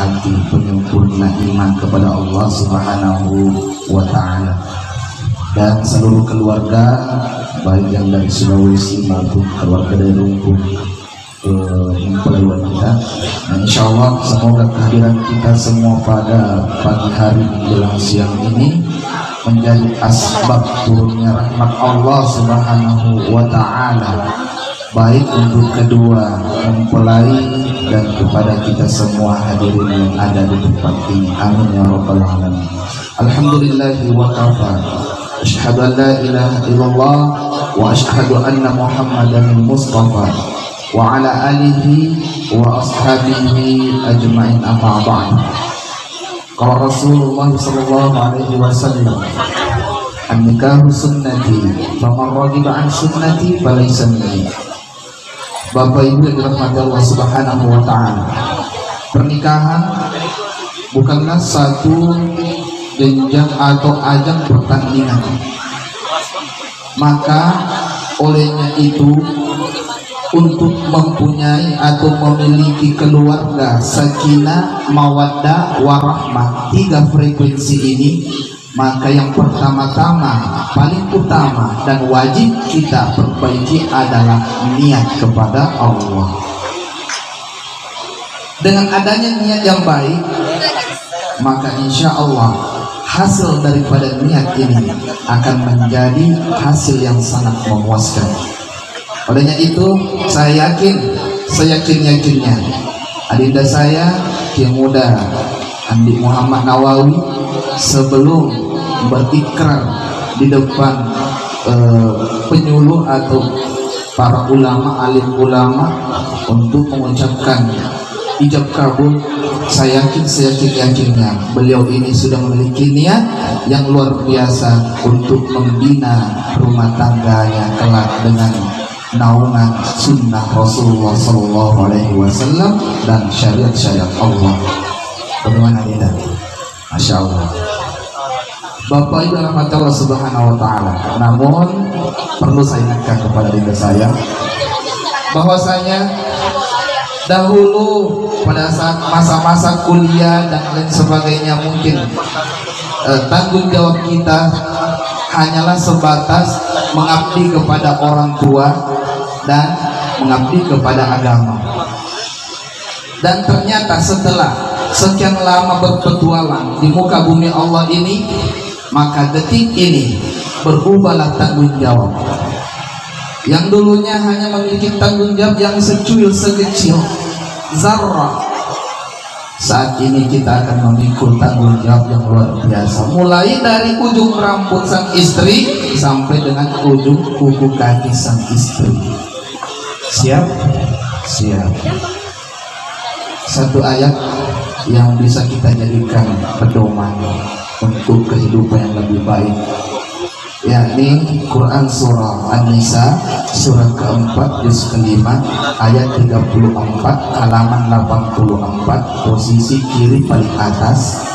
hati, penyempurna iman kepada Allah Subhanahu wa Ta'ala, dan seluruh keluarga baik yang dari Sulawesi maupun keluarga dari Lumpur mempelai wanita. Insya Allah semoga kehadiran kita semua pada pagi hari menjelang siang ini menjadi asbab turunnya rahmat Allah Subhanahu wa Ta'ala, baik untuk kedua mempelai dan kepada kita semua hadirin yang ada di tempat ini. Amin ya rabbal alamin. Alhamdulillahi wa kafa, asyhadu an la ilaha illallah wa asyhadu anna Muhammadan Mustafa wa ala alihi wa ashabihi ajma'in, amma ba'd. Qala Rasulullah sallallahu alaihi wasallam, an-nikahu sunnati faman raghiba an sunnati falaysa minni. Bapak Ibu yang dirahmati Allah Subhanahu wa Ta'ala, pernikahan bukanlah satu jenjang atau ajang pertandingan. Maka olehnya itu, untuk mempunyai atau memiliki keluarga sakinah, mawaddah, warahmah, 3 frekuensi ini, maka yang pertama-tama, paling utama dan wajib kita perbaiki adalah niat kepada Allah. Dengan adanya niat yang baik, maka insya Allah hasil daripada niat ini akan menjadi hasil yang sangat memuaskan. Olehnya itu, saya yakin-yakinnya adinda saya yang muda Andi Muhammad Nawawi sebelum berikrar di depan penyuluh atau para ulama, alim ulama untuk mengucapkan ijab kabul, saya yakin-yakinnya beliau ini sudah memiliki niat yang luar biasa untuk membina rumah tangganya kelak dengan naungan sunnah Rasulullah Sallallahu Alaihi Wasallam dan syariat-syariat Allah. Bagaimana tidak? Masya Allah. Bapak Ibu rahmat Allah Subhanahu Wa Taala. Namun perlu saya ingatkan kepada diri saya bahwasanya dahulu pada saat masa-masa kuliah dan lain sebagainya, mungkin tanggung jawab kita hanyalah sebatas mengabdi kepada orang tua dan mengabdi kepada agama. Dan ternyata setelah sekian lama berpetualang di muka bumi Allah ini, maka detik ini berubahlah tanggung jawab. Yang dulunya hanya memiliki tanggung jawab yang secuil, sekecil zarrah, saat ini kita akan memikul tanggung jawab yang luar biasa, mulai dari ujung rambut sang istri sampai dengan ujung kuku kaki sang istri. Siap? Siap. Satu ayat yang bisa kita jadikan pedoman untuk kehidupan yang lebih baik, yakni Quran surah An-Nisa surah keempat juz kelima ayat 34 halaman 84 posisi kiri paling atas.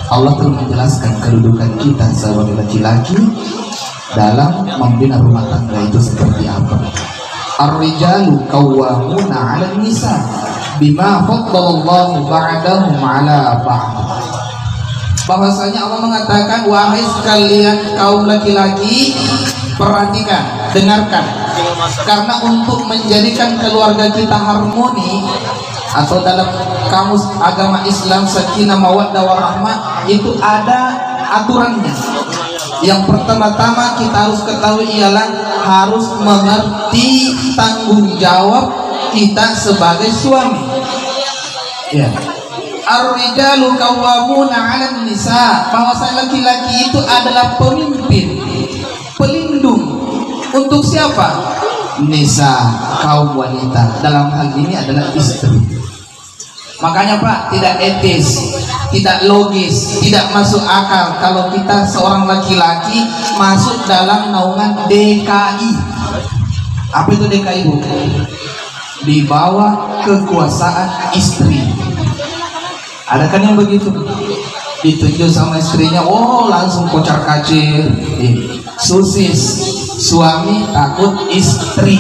Allah telah menjelaskan kedudukan kita sebagai laki-laki dalam membina rumah tangga itu seperti apa. Ar-rijalu qawwamuna 'alan nisa bima faddalallahu ba'dahum 'ala ba'd. Bahwasanya Allah mengatakan, wahai sekalian kaum laki-laki, perhatikan, dengarkan, karena untuk menjadikan keluarga kita harmoni, atau dalam kamus agama Islam sakinah mawaddah warahmah itu ada aturannya. Yang pertama-tama kita harus ketahui ialah harus mengerti tanggung jawab kita sebagai suami. Ya. Ar-rijalu qawwamuna 'alan nisa, bahwasanya laki-laki itu adalah pemimpin, pelindung untuk siapa? Nisa, kaum wanita. Dalam hal ini adalah istri. Makanya Pak, tidak etis, tidak logis, tidak masuk akal kalau kita seorang laki-laki masuk dalam naungan DKI. Apa itu DKI, Bu? Di bawah kekuasaan istri. Ada kan yang begitu? Ditunjuk sama istrinya, oh langsung kocar kacir, susis. Suami takut istri.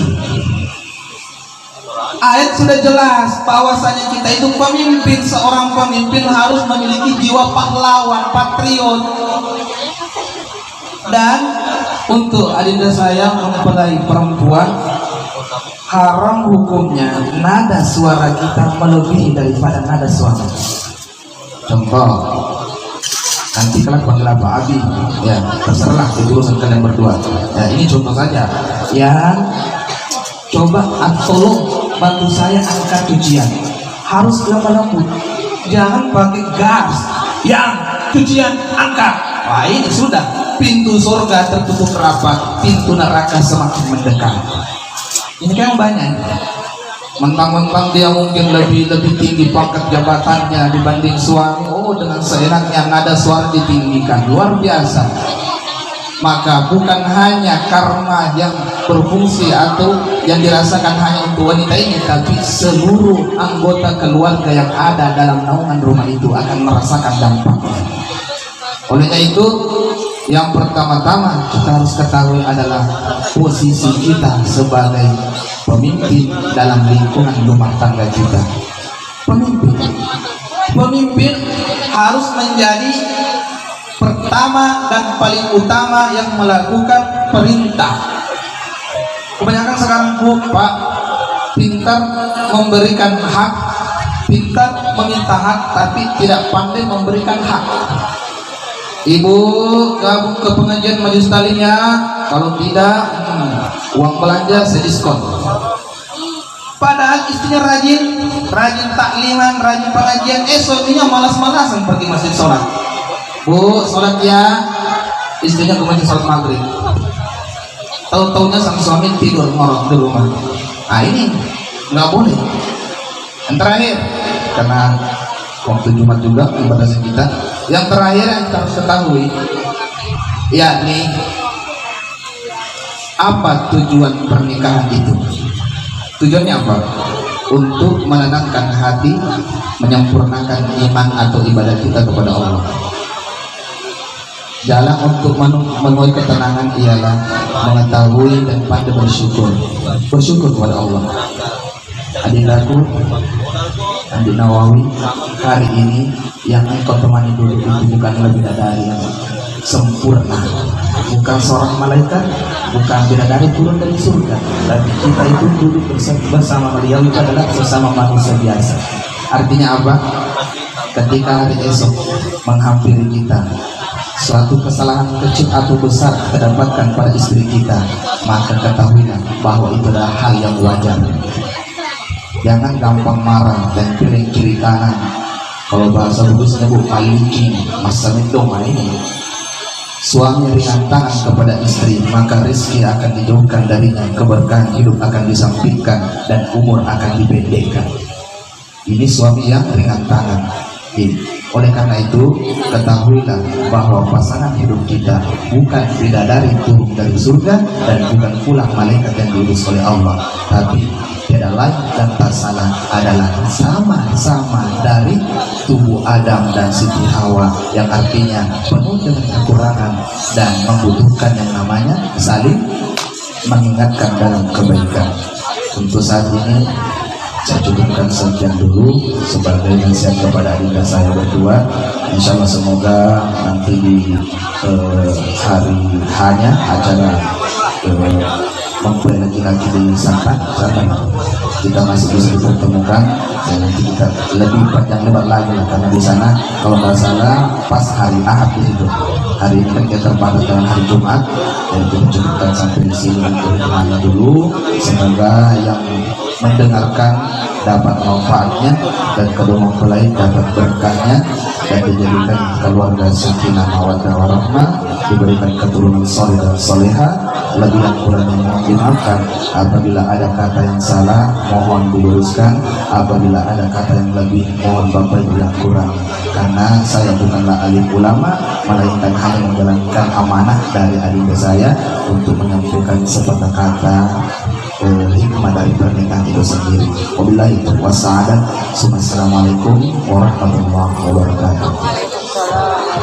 Ayat sudah jelas bahwasanya kita itu pemimpin, seorang pemimpin harus memiliki jiwa pahlawan, patriot. Dan untuk adinda saya mempelai perempuan, haram hukumnya nada suara kita melebihi daripada nada suara. Contoh, nanti kalian panggil apa Abi, ya terserah itu urusan kalian berdua. Ya ini contoh saja. Ya coba tolong bantu saya angkat cucian, harus lemah lembut, jangan pakai gas. Yang cucian angkat, wah ini sudah pintu surga tertutup rapat, pintu neraka semakin mendekat. Ini kan banyak, mentang-mentang dia mungkin lebih tinggi pangkat jabatannya dibanding suami, oh dengan seenaknya nada suara ditinggikan, luar biasa. Maka bukan hanya karma yang berfungsi atau yang dirasakan hanya untuk wanita ini, tapi seluruh anggota keluarga yang ada dalam naungan rumah itu akan merasakan dampaknya. Olehnya itu, yang pertama-tama kita harus ketahui adalah posisi kita sebagai pemimpin dalam lingkungan rumah tangga kita. Pemimpin harus menjadi pertama dan paling utama yang melakukan perintah. Kebanyakan sekarang Pak pintar memberikan hak, pintar meminta hak, tapi tidak pandai memberikan hak. Ibu gabung ke pengajian majelis talinya, kalau tidak uang belanja saya diskon. Padahal istrinya rajin takliman, rajin pengajian, suaminya malas-malasan pergi masjid sholat. Bu, sholat ya, istrinya ke masjid sholat maghrib. Tahu-taunya sang suami tidur ngorok di rumah. Nah ini nggak boleh. Yang terakhir, karena waktu Jumat juga ibadah kita. Yang terakhir yang kita harus ketahui, yakni apa tujuan pernikahan itu? Tujuannya apa? Untuk menenangkan hati, menyempurnakan iman atau ibadah kita kepada Allah. Jalan untuk memenuhi ketenangan ialah mengetahui dan pandai bersyukur kepada Allah. Adindaku, Andi Nawawi, hari ini yang engkau temani duduk itu bukanlah bidadari yang sempurna, bukan seorang malaikat, bukan bidadari turun dari surga, tapi kita itu duduk bersama beliau itu adalah bersama manusia biasa. Artinya apa? Ketika hari esok menghampiri kita, suatu kesalahan kecil atau besar kita dapatkan pada istri kita, maka ketahuilah bahwa itu adalah hal yang wajar. Jangan gampang marah dan piring kiri kanan. Kalau bahasa bagusnya bu, palicing, masa itu ini. Suami ringan tangan kepada istri, maka rezeki akan dijauhkan darinya, keberkahan hidup akan disampingkan, dan umur akan dipendekkan. Ini suami yang ringan tangan. Oleh karena itu, ketahuilah bahwa pasangan hidup kita bukan bidadari turun dari surga dan bukan pula malaikat yang diurus oleh Allah, tapi tiada lain dan tak salah adalah sama-sama dari tubuh Adam dan Siti Hawa, yang artinya penuh dengan kekurangan dan membutuhkan yang namanya saling mengingatkan dalam kebaikan. Untuk saat ini saya cukupkan sekian dulu sebagai nasihat kepada adinda saya berdua. Insya Allah semoga nanti di hari hanya acara mempelai laki-laki di Santan kita masih bisa dipertemukan, dan nanti kita lebih panjang lebar lagi lah, karena di sana kalau nggak salah pas hari Ahad itu. Hari ini kan kita terpadat dengan hari Jumat, dan kita cukupkan sampai di sini untuk kemana dulu. Semoga yang mendengarkan dapat manfaatnya dan kedua mempelai dapat berkahnya, dan dijadikan keluarga sakinah mawaddah warahmah, diberikan keturunan soleh dan soleha. Lebih dan kurangnya mohon dimaafkan. Apabila ada kata yang salah mohon diluruskan, apabila ada kata yang lebih mohon Bapak Ibu yang kurang, karena saya bukanlah alim ulama, melainkan hanya menjalankan amanah dari adinda saya untuk menyampaikan sepatah kata hikmah dari pernikahan itu sendiri. Wabillahi taufiq. Wassalamualaikum warahmatullahi wabarakatuh.